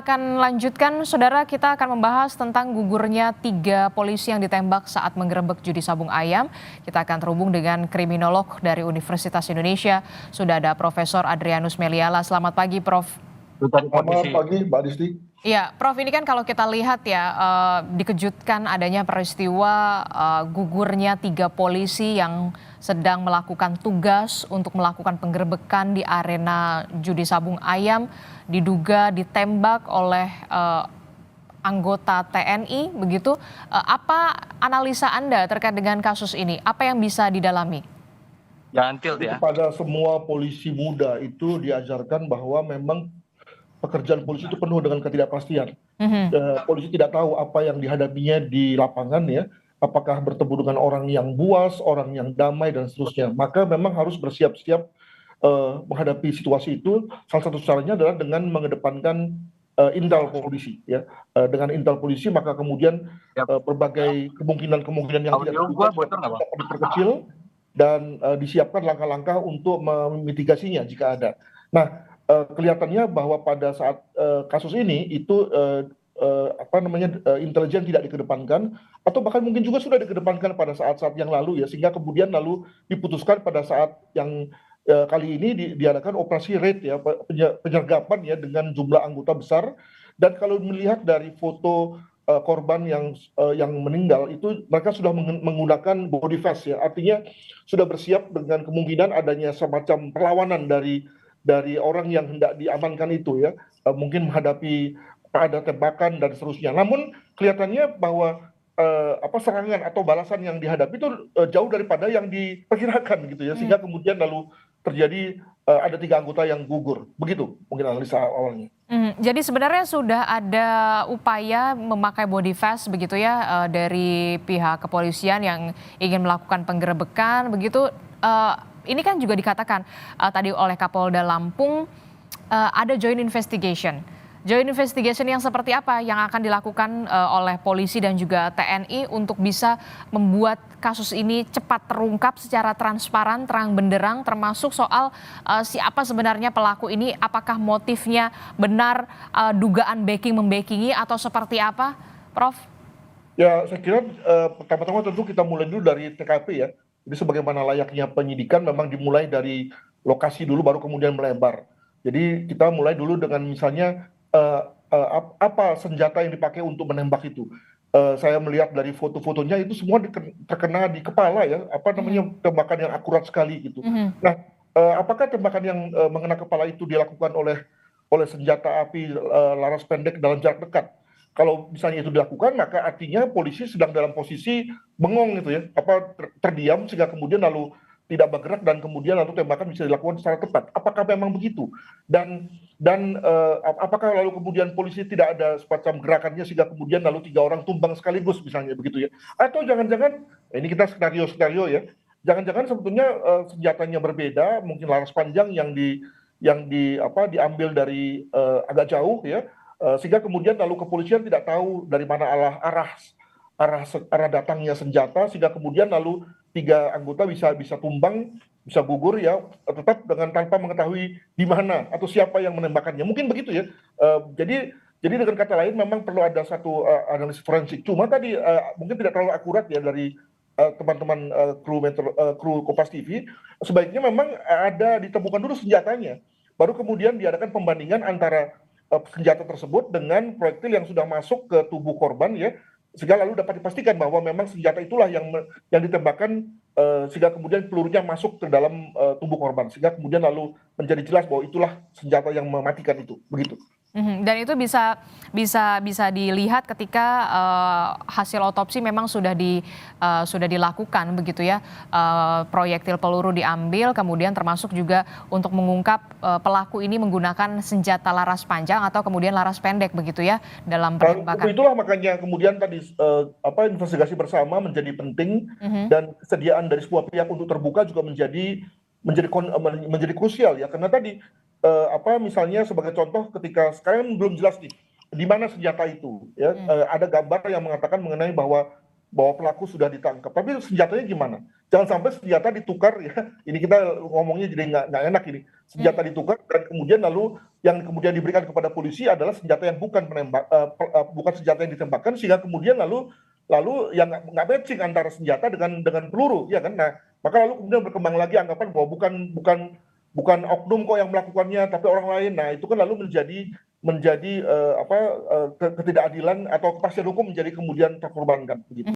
Akan lanjutkan, saudara, kita akan membahas tentang gugurnya 3 polisi yang ditembak saat menggerebek judi sabung ayam. Kita akan terhubung dengan kriminolog dari Universitas Indonesia. Sudah ada Profesor Adrianus Meliala. Selamat pagi, Prof. Selamat pagi, Mbak Disti. Ya, Prof, ini kan kalau kita lihat ya, dikejutkan adanya peristiwa gugurnya 3 polisi yang sedang melakukan tugas untuk melakukan penggerbekan di arena judi sabung ayam, diduga ditembak oleh anggota TNI, begitu. Apa analisa Anda terkait dengan kasus ini? Apa yang bisa didalami? Jangan tilt ya. Kepada semua polisi muda itu diajarkan bahwa memang pekerjaan polisi itu penuh dengan ketidakpastian. Polisi tidak tahu apa yang dihadapinya di lapangan ya, apakah bertemu dengan orang yang buas, orang yang damai dan seterusnya. Maka memang harus bersiap-siap menghadapi situasi itu. Salah satu caranya adalah dengan mengedepankan intel polisi ya. Dengan intel polisi maka kemudian berbagai kemungkinan yang tidak diperkecil dan disiapkan langkah-langkah untuk memitigasinya jika ada. Nah, kelihatannya bahwa pada saat kasus ini itu intelijen tidak dikedepankan atau bahkan mungkin juga sudah dikedepankan pada saat-saat yang lalu ya, sehingga kemudian lalu diputuskan pada saat yang kali ini diadakan operasi raid ya, penyergapan ya dengan jumlah anggota besar. Dan kalau melihat dari foto korban yang meninggal itu, mereka sudah menggunakan body vest ya, artinya sudah bersiap dengan kemungkinan adanya semacam perlawanan dari orang yang hendak diamankan itu ya, mungkin menghadapi ada tembakan dan seterusnya. Namun kelihatannya bahwa serangan atau balasan yang dihadapi itu jauh daripada yang diperkirakan gitu ya, sehingga kemudian lalu terjadi ada 3 anggota yang gugur. Begitu mungkin analisa awalnya. Jadi sebenarnya sudah ada upaya memakai body vest begitu ya, dari pihak kepolisian yang ingin melakukan penggerebekan begitu. Ini kan juga dikatakan tadi oleh Kapolda Lampung ada joint investigation. Joint investigation yang seperti apa yang akan dilakukan oleh polisi dan juga TNI untuk bisa membuat kasus ini cepat terungkap secara transparan, terang benderang, termasuk soal siapa sebenarnya pelaku ini, apakah motifnya benar dugaan backing-membackingi atau seperti apa, Prof? Ya, saya kira pertama-tama tentu kita mulai dulu dari TKP ya. Jadi sebagaimana layaknya penyidikan memang dimulai dari lokasi dulu baru kemudian melebar. Jadi kita mulai dulu dengan misalnya apa senjata yang dipakai untuk menembak itu. Saya melihat dari foto-fotonya itu semua terkena di kepala ya, tembakan yang akurat sekali gitu. Nah, apakah tembakan yang mengena kepala itu dilakukan oleh senjata api laras pendek dalam jarak dekat? Kalau misalnya itu dilakukan, maka artinya polisi sedang dalam posisi bengong gitu ya, terdiam sehingga kemudian lalu tidak bergerak dan kemudian lalu tembakan bisa dilakukan secara tepat. Apakah memang begitu? Dan apakah lalu kemudian polisi tidak ada semacam gerakannya sehingga kemudian lalu 3 orang tumbang sekaligus misalnya begitu ya? Atau jangan-jangan ini kita skenario ya, jangan-jangan sebetulnya senjatanya berbeda, mungkin laras panjang yang diambil dari agak jauh ya. Sehingga kemudian lalu kepolisian tidak tahu dari mana arah datangnya senjata, sehingga kemudian lalu 3 anggota bisa tumbang, bisa gugur ya, tetap tanpa mengetahui di mana atau siapa yang menembakkannya. Mungkin begitu ya. Jadi dengan kata lain memang perlu ada satu analisis forensik. Cuma tadi mungkin tidak terlalu akurat ya dari teman-teman kru Kompas TV. Sebaiknya memang ada ditemukan dulu senjatanya, baru kemudian diadakan pembandingan antara senjata tersebut dengan proyektil yang sudah masuk ke tubuh korban ya, sehingga lalu dapat dipastikan bahwa memang senjata itulah yang ditembakkan, sehingga kemudian pelurunya masuk ke dalam tubuh korban, sehingga kemudian lalu menjadi jelas bahwa itulah senjata yang mematikan itu, begitu. Dan itu bisa dilihat ketika hasil otopsi memang sudah dilakukan begitu ya, proyektil peluru diambil, kemudian termasuk juga untuk mengungkap pelaku ini menggunakan senjata laras panjang atau kemudian laras pendek begitu ya dalam penembakan. Itulah makanya kemudian tadi investigasi bersama menjadi penting, dan kesediaan dari semua pihak untuk terbuka juga menjadi krusial ya, karena tadi misalnya sebagai contoh ketika sekarang belum jelas nih di mana senjata itu ya, ada gambar yang mengatakan mengenai bahwa bahwa pelaku sudah ditangkap. Tapi senjatanya gimana? Jangan sampai senjata ditukar ya. Ini kita ngomongnya jadi nggak enak ini. Senjata ditukar dan kemudian lalu yang kemudian diberikan kepada polisi adalah senjata yang bukan bukan senjata yang ditembakkan, sehingga kemudian lalu yang nggak matching antara senjata dengan peluru, ya kan? Nah, maka lalu kemudian berkembang lagi anggapan bahwa bukan oknum kok yang melakukannya, tapi orang lain. Nah, itu kan lalu menjadi ketidakadilan atau kepastian hukum menjadi kemudian terkorbankan begitu.